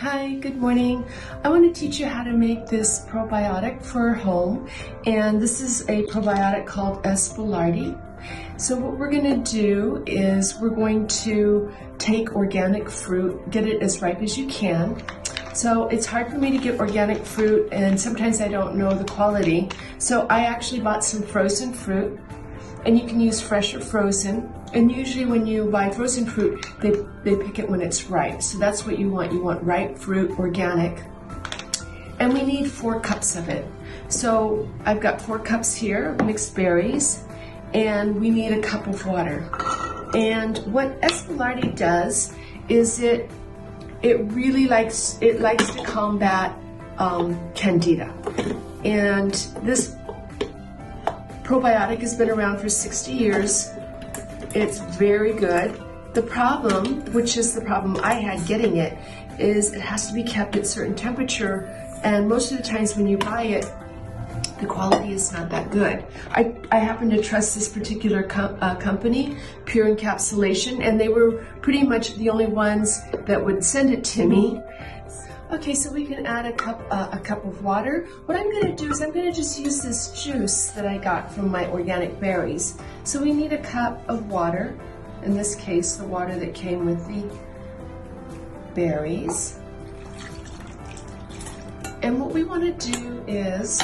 Hi, good morning. I want to teach you how to make this probiotic for home, and this is a probiotic called S. boulardii. So what we're going to do is we're going to take organic fruit, get it as ripe as you can. So it's hard for me to get organic fruit, and sometimes I don't know the quality. So I actually bought some frozen fruit, and you can use fresh or frozen. And usually when you buy frozen fruit, they pick it when it's ripe. So that's what you want. You want ripe fruit, organic. And we need 4 cups of it. So I've got 4 cups here, mixed berries, and we need a cup of water. And what S. boulardii does is it really likes to combat candida. And this probiotic has been around for 60 years. It's very good. The problem, which is the problem I had getting it, is it has to be kept at a certain temperature, and most of the times when you buy it, the quality is not that good. I happen to trust this particular company, Pure Encapsulation, and they were pretty much the only ones that would send it to me. Okay, so we can add a cup of water. What I'm going to do is I'm going to just use this juice that I got from my organic berries. So we need a cup of water, in this case the water that came with the berries. And what we want to do is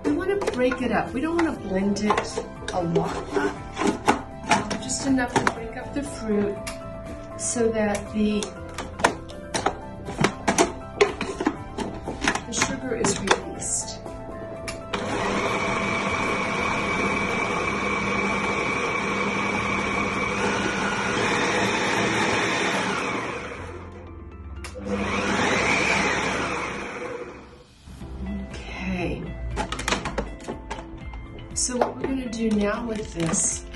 we want to break it up. We don't want to blend it a lot, just enough to break up the fruit so that the sugar is released. Okay. So what we're going to do now with this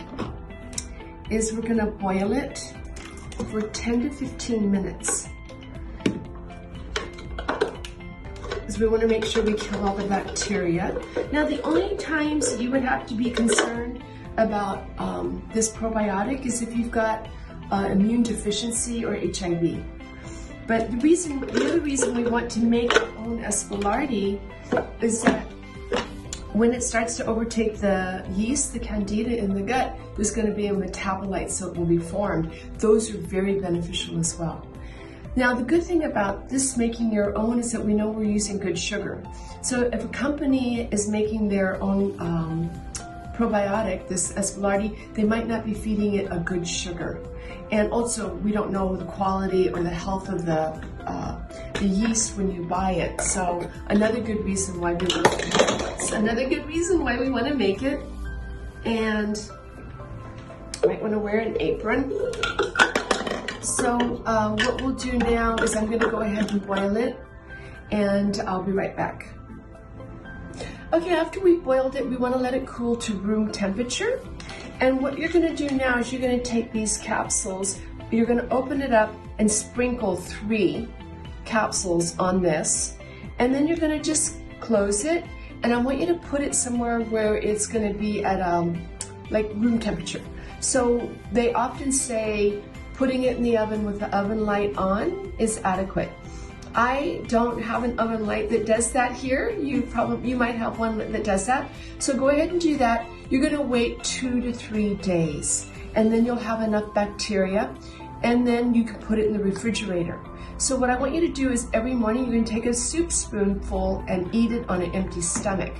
is we're going to boil it for 10 to 15 minutes. Because we want to make sure we kill all the bacteria. Now, the only times you would have to be concerned about this probiotic is if you've got immune deficiency or HIV. But the other reason we want to make our own S. boulardii is that when it starts to overtake the yeast, the candida in the gut, there's going to be a metabolite, so it will be formed. Those are very beneficial as well. Now, the good thing about this making your own is that we know we're using good sugar. So if a company is making their own probiotic, this S. boulardii, they might not be feeding it a good sugar. And also, we don't know the quality or the health of the yeast when you buy it. So another good reason why we want to make it. And you might want to wear an apron. So what we'll do now is I'm going to go ahead and boil it, and I'll be right back. Okay, after we've boiled it, we want to let it cool to room temperature. And what you're going to do now is you're going to take these capsules, you're going to open it up and sprinkle 3 capsules on this, and then you're going to just close it, and I want you to put it somewhere where it's going to be at like room temperature. So they often say putting it in the oven with the oven light on is adequate. I don't have an oven light that does that here. You might have one that does that. So go ahead and do that. You're going to wait 2 to 3 days, and then you'll have enough bacteria, and then you can put it in the refrigerator. So what I want you to do is every morning you're going to take a soup spoonful and eat it on an empty stomach.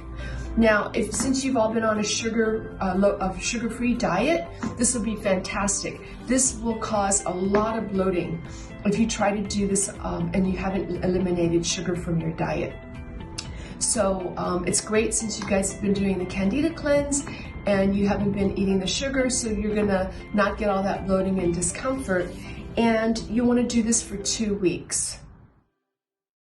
Now, since you've all been on a sugar-free diet, this will be fantastic. This will cause a lot of bloating if you try to do this and you haven't eliminated sugar from your diet. So it's great since you guys have been doing the Candida cleanse and you haven't been eating the sugar, so you're gonna not get all that bloating and discomfort. And you want to do this for 2 weeks.